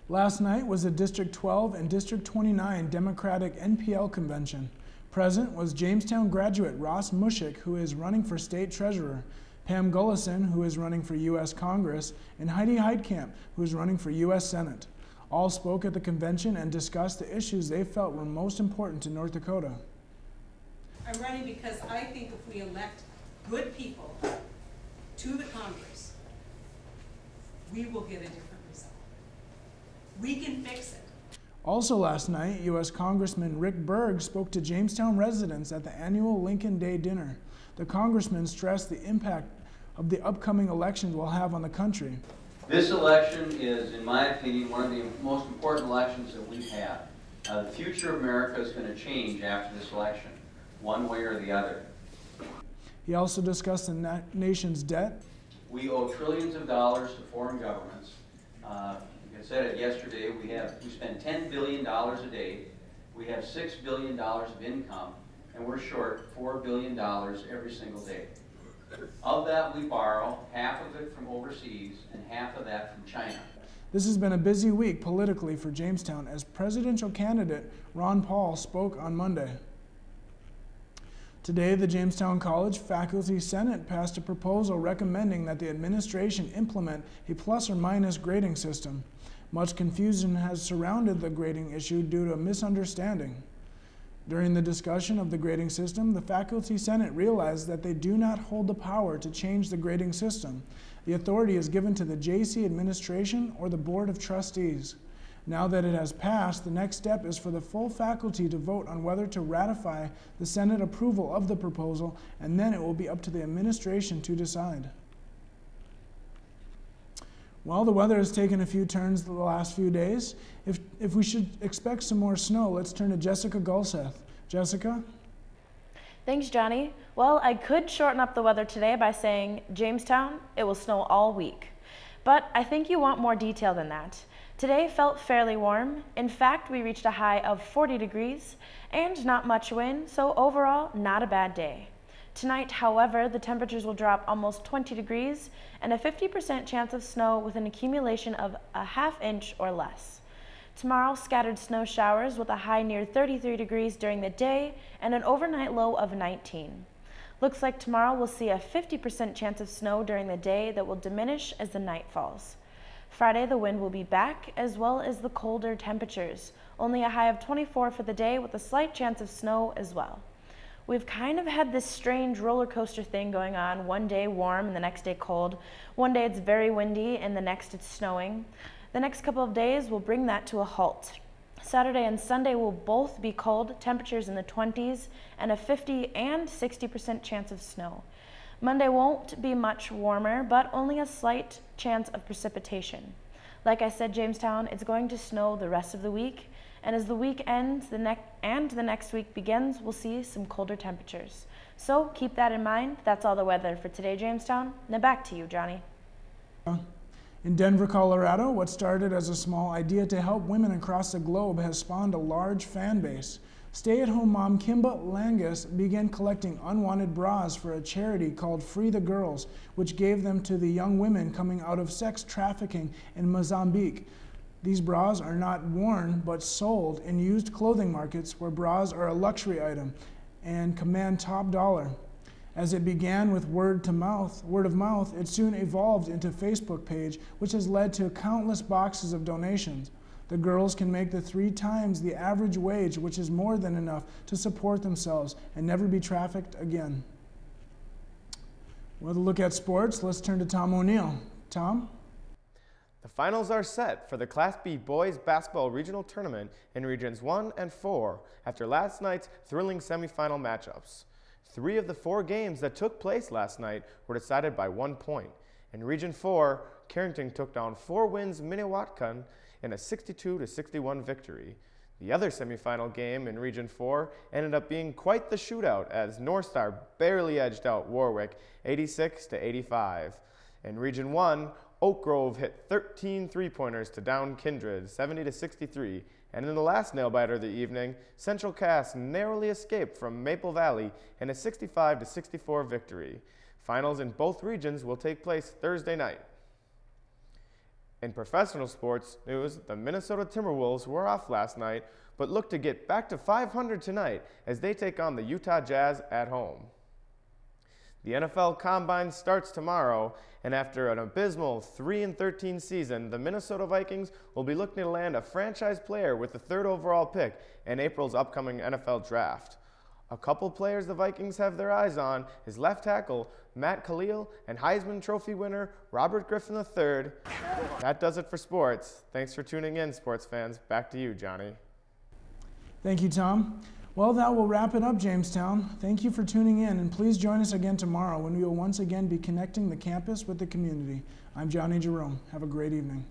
Last night was the District 12 and District 29 Democratic NPL convention. Present was Jamestown graduate Ross Mushik, who is running for state treasurer, Pam Gulseth, who is running for U.S. Congress, and Heidi Heitkamp, who is running for U.S. Senate. All spoke at the convention and discussed the issues they felt were most important to North Dakota. I'm running because I think if we elect good people to the Congress, we will get a different result. We can fix it. Also last night, U.S. Congressman Rick Berg spoke to Jamestown residents at the annual Lincoln Day dinner. The congressman stressed the impact of the upcoming elections will have on the country. This election is, in my opinion, one of the most important elections that we've had. The future of America is going to change after this election, one way or the other. He also discussed the nation's debt. We owe trillions of dollars to foreign governments. I said it yesterday, we spend $10 billion a day. We have $6 billion of income, and we're short $4 billion every single day. Of that, we borrow half of it from overseas and half of that from China. This has been a busy week politically for Jamestown as presidential candidate Ron Paul spoke on Monday. Today, the Jamestown College Faculty Senate passed a proposal recommending that the administration implement a plus or minus grading system. Much confusion has surrounded the grading issue due to a misunderstanding. During the discussion of the grading system, the Faculty Senate realized that they do not hold the power to change the grading system. The authority is given to the JC administration or the Board of Trustees. Now that it has passed, the next step is for the full faculty to vote on whether to ratify the Senate approval of the proposal, and then it will be up to the administration to decide. Well, the weather has taken a few turns the last few days. If we should expect some more snow, let's turn to Jessica Gulseth. Jessica? Thanks, Johnny. Well, I could shorten up the weather today by saying, Jamestown, it will snow all week. But I think you want more detail than that. Today felt fairly warm. In fact, we reached a high of 40 degrees and not much wind, so overall, not a bad day. Tonight, however, the temperatures will drop almost 20 degrees and a 50% chance of snow with an accumulation of a ½ inch or less. Tomorrow, scattered snow showers with a high near 33 degrees during the day and an overnight low of 19. Looks like tomorrow we'll see a 50% chance of snow during the day that will diminish as the night falls. Friday, the wind will be back as well as the colder temperatures. Only a high of 24 for the day with a slight chance of snow as well. We've kind of had this strange roller coaster thing going on. One day warm and the next day cold. One day it's very windy and the next it's snowing. The next couple of days will bring that to a halt. Saturday and Sunday will both be cold, temperatures in the 20s and a 50 and 60% chance of snow. Monday won't be much warmer, but only a slight chance of precipitation. Like I said, Jamestown, it's going to snow the rest of the week. And as the week ends the next week begins, we'll see some colder temperatures. So keep that in mind. That's all the weather for today, Jamestown. Now back to you, Johnny. In Denver, Colorado, what started as a small idea to help women across the globe has spawned a large fan base. Stay-at-home mom Kimba Langus began collecting unwanted bras for a charity called Free the Girls, which gave them to the young women coming out of sex trafficking in Mozambique. These bras are not worn, but sold in used clothing markets where bras are a luxury item and command top dollar. As it began with word of mouth, it soon evolved into a Facebook page, which has led to countless boxes of donations. The girls can make the 3 times the average wage, which is more than enough to support themselves and never be trafficked again. Well, to look at sports, let's turn to Tom O'Neill. Tom? The finals are set for the Class B Boys Basketball Regional Tournament in Regions 1 and 4 after last night's thrilling semifinal matchups. 3 of the 4 games that took place last night were decided by 1 point. In Region 4, Carrington took down 4 wins Minnewacan in a 62-61 victory. The other semifinal game in Region 4 ended up being quite the shootout as North Star barely edged out Warwick 86-85. In Region 1, Oak Grove hit 13 three-pointers to down Kindred 70-63, and in the last nail-biter of the evening, Central Cass narrowly escaped from Maple Valley in a 65-64 victory. Finals in both regions will take place Thursday night. In professional sports news, the Minnesota Timberwolves were off last night, but look to get back to 500 tonight as they take on the Utah Jazz at home. The NFL Combine starts tomorrow, and after an abysmal 3-13 season, the Minnesota Vikings will be looking to land a franchise player with the 3rd overall pick in April's upcoming NFL Draft. A couple players the Vikings have their eyes on is left tackle Matt Khalil and Heisman Trophy winner Robert Griffin III. That does it for sports. Thanks for tuning in, sports fans. Back to you, Johnny. Thank you, Tom. Well, that will wrap it up, Jamestown. Thank you for tuning in, and please join us again tomorrow when we will once again be connecting the campus with the community. I'm Johnny Jerome. Have a great evening.